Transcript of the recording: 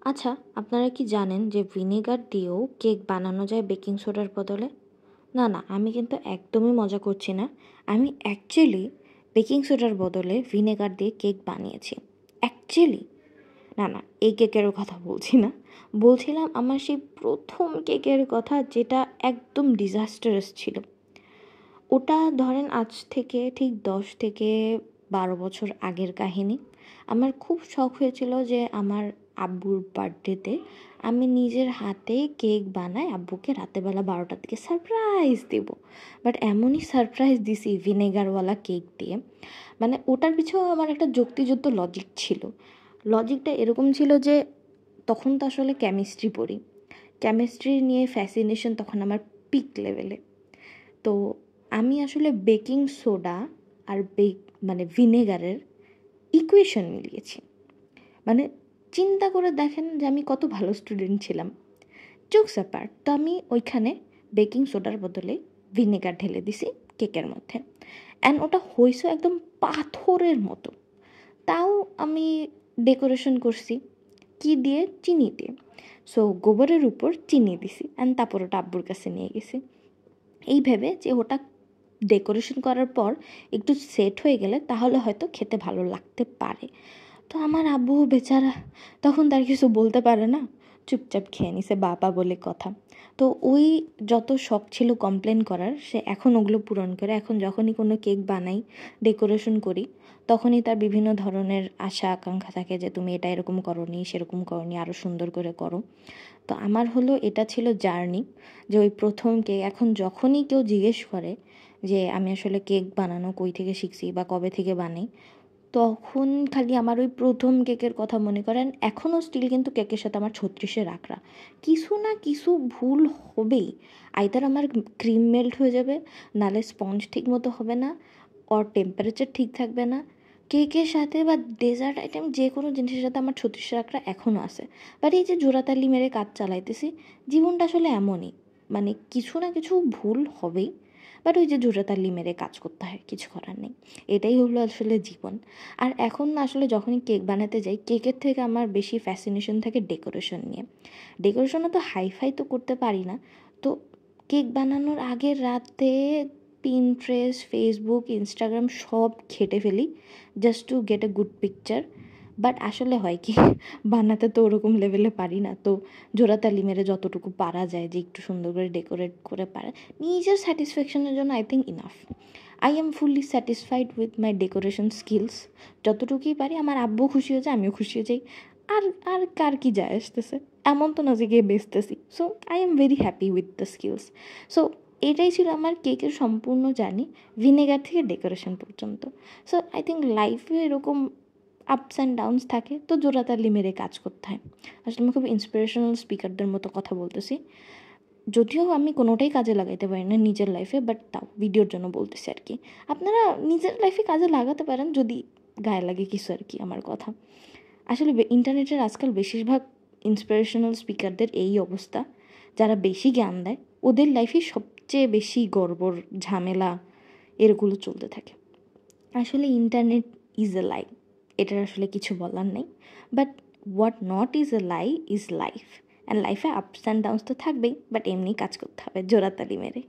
আচ্ছা, আপনারা কি জানেন যে ভিনেগার দিয়েও কেক বানানো যায় বেকিং সোডার বদলে? না, না, আমি কিন্তু একদমই মজা করছি না। আমি অ্যাকচুয়ালি বেকিং সোডার বদলে ভিনেগার দিয়ে কেক বানিয়েছি। অ্যাকচুয়ালি না, না, এই কেকের কথা বলছি না। বলছিলাম আমার সেই প্রথম কেকের কথা যেটা একদম ডিজাস্টারাস ছিল। ওটা ধরেন আজ থেকে ঠিক 10 থেকে 12 বছর আগের কাহিনী। আমার খুব শখ হয়েছিল যে আমার আব্বুর বার্থডেতে আমি নিজের হাতে কেক বানাই আব্বুকে রাতেরবেলা 12টার দিকে সারপ্রাইজ দেব। বাট এমনই সারপ্রাইজ দিছি ভিনেগারওয়ালা কেক দিয়ে, মানে ওটার পিছনেও আমার একটা যুক্তিযুক্ত লজিক ছিল। লজিকটা এরকম ছিল যে তখন তো আসলে কেমিস্ট্রি পড়ি, কেমিস্ট্রি নিয়ে ফ্যাসিনেশন তখন আমার পিক লেভেলে। তো আমি আসলে বেকিং সোডা আর মানে ভিনেগারের ইকুয়েশন মিলিয়েছি। মানে চিন্তা করে দেখেন যে আমি কত ভালো স্টুডেন্ট ছিলাম। জোকস অ্যাপার্ট, তো আমি ওইখানে বেকিং সোডার বদলে ভিনেগার ঢেলে দিছি কেকের মধ্যে, অ্যান্ড ওটা হয়েছে একদম পাথরের মতো। তাও আমি ডেকোরেশন করছি কি দিয়ে? চিনি দিয়ে। সো গোবরের উপর চিনি দিছি অ্যান্ড তারপর ওটা আব্বুর কাছে নিয়ে গেছি এই ভেবে যে ওটা ডেকোরেশন করার পর একটু সেট হয়ে গেলে তাহলে হয়তো খেতে ভালো লাগতে পারে। তো আমার আব্বু বেচারা তখন তার কিছু বলতে পারে না, চুপচাপ খেয়ে নিছে, বাবা বলে কথা। তো ওই যত শখ ছিল কমপ্লেন করার, সে এখন ওগুলো পূরণ করে। এখন যখনই কোনো কেক বানাই, ডেকোরেশন করি, তখনই তার বিভিন্ন ধরনের আশা আকাঙ্ক্ষা থাকে যে তুমি এটা এরকম করনি, সেরকম করনি, আরও সুন্দর করে করো। তো আমার হলো এটা ছিল জার্নি, যে ওই প্রথম কেক। এখন যখনই কেউ জিজ্ঞেস করে যে আমি আসলে কেক বানানো কই থেকে শিখছি বা কবে থেকে বানাই, তখন খালি আমার ওই প্রথম কেকের কথা মনে করেন। এখনও স্টিল কিন্তু কেকের সাথে আমার 36-এর আঁকড়া। কিছু না কিছু ভুল হবেই। আইদার আমার ক্রিম মেল্ট হয়ে যাবে, নালে স্পঞ্জ ঠিক মতো হবে না, ওর টেম্পারেচার ঠিক থাকবে না। কেকের সাথে বা ডেজার্ট আইটেম যে কোনো জিনিসের সাথে আমার 36-এর আঁকড়া এখনও আছে। বাট এই যে জোড়াতালি মেরে কাজ চালাইতেছি, জীবনটা আসলে এমনই, মানে কিছু না কিছু ভুল হবেই। বাট ওই যে জোড়াতালি মেরে কাজ করতে হয়, কিছু করার নেই। এটাই হলো আসলে জীবন। আর এখন আসলে যখনই কেক বানাতে যাই, কেকের থেকে আমার বেশি ফ্যাসিনেশন থাকে ডেকোরেশন নিয়ে। ডেকোরেশনে তো হাইফাই তো করতে পারি না। তো কেক বানানোর আগের রাতে পিনট্রেস্ট, ফেসবুক, ইনস্টাগ্রাম সব ঘেঁটে ফেলি just to get a good picture. But আসলে হয় কি, বানাতে তো ওরকম লেভেলে পারি না। তো জোড়াতালি মেরে যতটুকু পারা যায় যে একটু সুন্দর করে ডেকোরেট করে পারে, নিজের স্যাটিসফ্যাকশনের জন্য I think enough. I am fully satisfied with my decoration skills. যতটুকুই পারি, আমার আব্বু খুশি হয়ে যায়, আমিও খুশি হয়ে যাই। আর আর কার কি যায় আসতেছে? এমন তো না যে গিয়ে বেচতেছি। So I am very happy with the skills. So এটাই ছিল আমার কেকের সম্পূর্ণ জার্নি, ভিনেগার থেকে ডেকোরেশন পর্যন্ত। সো আই থিঙ্ক লাইফে এরকম আপস অ্যান্ড ডাউনস থাকে, তো জোড়াতালি মেরে কাজ করতে হয়। আসলে আমি খুব ইন্সপিরেশনাল স্পিকারদের মতো কথা বলতেছি, যদিও আমি কোনোটাই কাজে লাগাইতে পারি না নিজের লাইফে, বাট তাও ভিডিওর জন্য বলতেছি আর কি। আপনারা নিজের লাইফে কাজে লাগাতে পারেন যদি গায়ে লাগে কিছু আর কি, আমার কথা। আসলে ইন্টারনেটের আজকাল বেশিরভাগ ইন্সপিরেশনাল স্পিকারদের এই অবস্থা। যারা বেশি জ্ঞান দেয় ওদের লাইফে সবচেয়ে বেশি গড়বড়, ঝামেলা এরগুলো চলতে থাকে। আসলে ইন্টারনেট ইজ এ লাই, এটার আসলে কিছু বলার নেই। But what not is a lie is life, and লাইফে আপস অ্যান্ড ডাউনস তো থাকবেই, বাট এমনি কাজ করতে হবে জোড়াতালি মেরে।